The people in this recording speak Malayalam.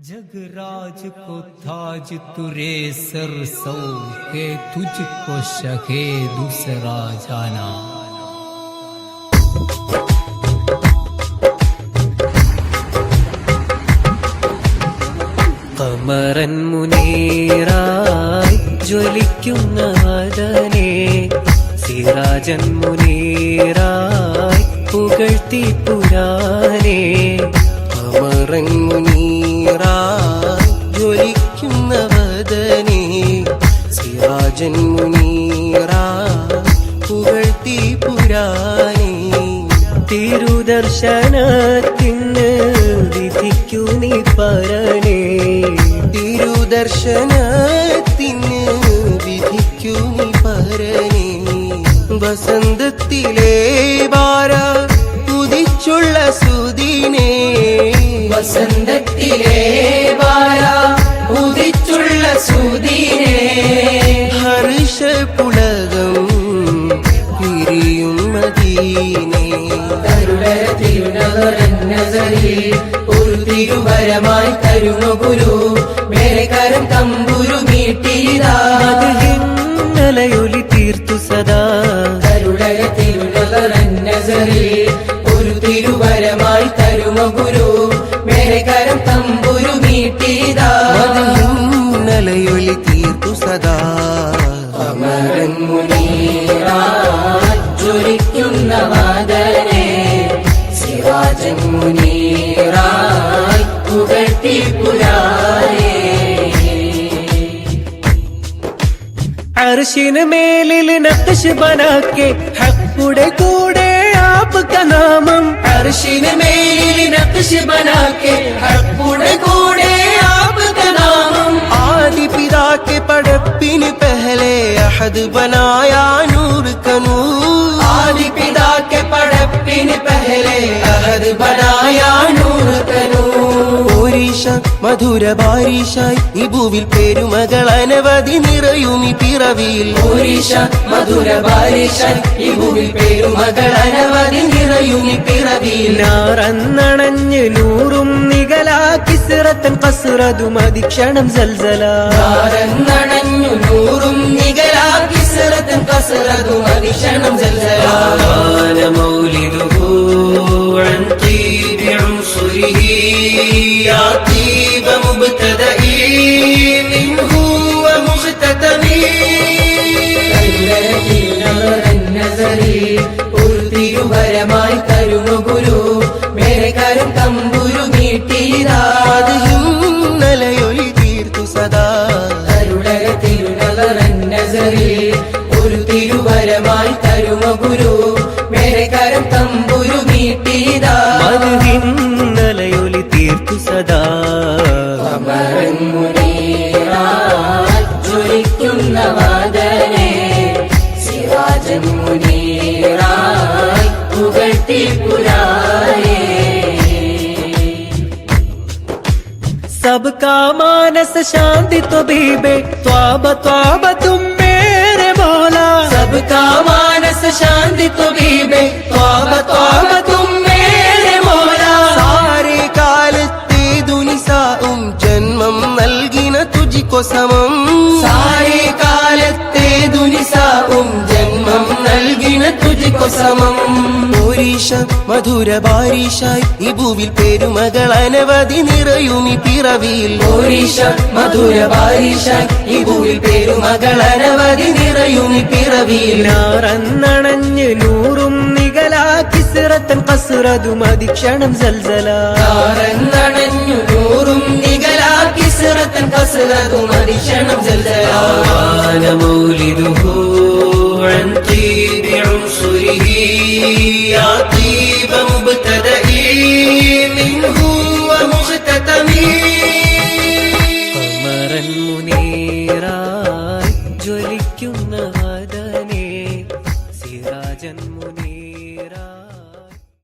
जगराज को ताज तुरे सर सौ के तुझको शके दूसरा जाना। കമറൻ മുനീറായി ജ്വലിക്കുന്ന വദനേ സിറാജൻ മുനീറായി പുകഴ്ത്തി പുരാനേ കമറൻ മുനീറായി ജ്വലിക്കുന്ന വദനേ സിറാജൻ മുനീറായി പുകഴ്ത്തി പുരാനേ തിരുദർശനത്തിന് വിധിക്കൂ നീ പരനേ തിരുദർശനത്തിന് വിധിക്കൂ നീ പരനേ വസന്തത്തിലെ വാര ഉദിച്ചുള്ള സുദിനേ വസന്തത്തിലെ വാര ഉദിച്ചുള്ള സുദിനേ ഹർഷ പുളകം വിരിയും മദീനേ ഒരു തിരുവരമായി തരുമോ ഗുരു മേരെ കരം തമ്പുരു മീട്ടിയതാലയൊലി തീർത്തു സദാ കരുടര തിരുനഗരന്നസരി ഒരു തിരുവരമായി തരുമോ ഗുരു മേരെ കരം തമ്പുരു മീട്ടിയതാലയൊലി തീർത്തു സദാ അമരൻ മുനീറായി ജ്വലിക്കുന്ന വാദനേ സിറാജൻ മുനീറായി പുകഴ്ത്തി പുരാനേ अर्शिन मेलिल नक्श बना के हक़ुड़े कूड़े आपका नामम अर्शिन मेलिल नक्श बना के हक़ुड़े कूड़े आपका नामम आदि पिता के पड़पिन पहले अहद बनाया नूर का नूर आदि पिता के पड़पिन पहले अहद बनाया नूर का नूर ഓരീഷ മധുര ബാരിഷായി ഈ ഭൂവിൽ പേരുമകൾ അനവധി നിറയുമി പിറവിയിൽ ഓരീഷ മധുര ബാരിഷായി ഈ ഭൂവിൽ പേരുമകൾ അനവധി നിറയുമി പിറവിയിൽ നാറന്നണഞ്ഞ് നൂറും നികലാക്കി സിറത്തൻ കസ്റതും അതിക്ഷണം സൽസല നാറന്നണഞ്ഞു നൂറും നികലാക്കി സിറത്തൻ കസ്റതും അതിക്ഷണം സൽസല മൗലിദുഹു അൻ തീബി ഉൻസുരിഹി يا طيب مبتدئي منه ومختتمي ഒരു തിരുവരമായി തരുമോ ഗുരു മേരെ കരം തമ്പുരു മീട്ടിയതാലയൊലി തീർത്തു സദാ കരുടര തിരുനഗരന്നസരി ഒരു തിരുവരമായി തരുമോ ഗുരു മേരെ കരം തമ്പുരു മീട്ടിയതാലയൊലി തീർത്തു സദാ അമരൻ മുനീറായി ജ്വലിക്കുന്ന വാദനേ സിറാജൻ മുനീറായി പുകഴ്ത്തി പുരാനേ सबका मानस शांति तो बीबे त्वाब त्वाब तुम मेरे मौला सबका मानस शांति तो बीबे त्वाब त्वाब तुम मेरे मौला सारे कालത്തെ ദുനിസാഉം ജന്മം നൽകിന തുജിക്കോ സമം സാരേ കാലത്തെ ദുനിസാഉം ജന്മം നൽകിന തുജിക്കോ സമം ഓരീഷ മധുര ബാരിഷായി ഈ ഭൂവിൽ പേരുമകൾ അനവധി നിറയുമി പിറവിയിൽ ഓരീഷ മധുര ബാരിഷായി ഈ ഭൂവിൽ പേരുമകൾ അനവധി നിറയുമി പിറവിയിൽ നാറന്നണഞ്ഞ് നൂറും നികലാക്കി സിറത്തൻ കസ്റതും അതിക്ഷണം സൽസല നാറന്നണഞ്ഞു നൂറും നികലാക്കി സിറത്തൻ കസ്റതും അതിക്ഷണം സൽസല മൗലിദുഹു അൻ തീബി ഉൻസുരിഹി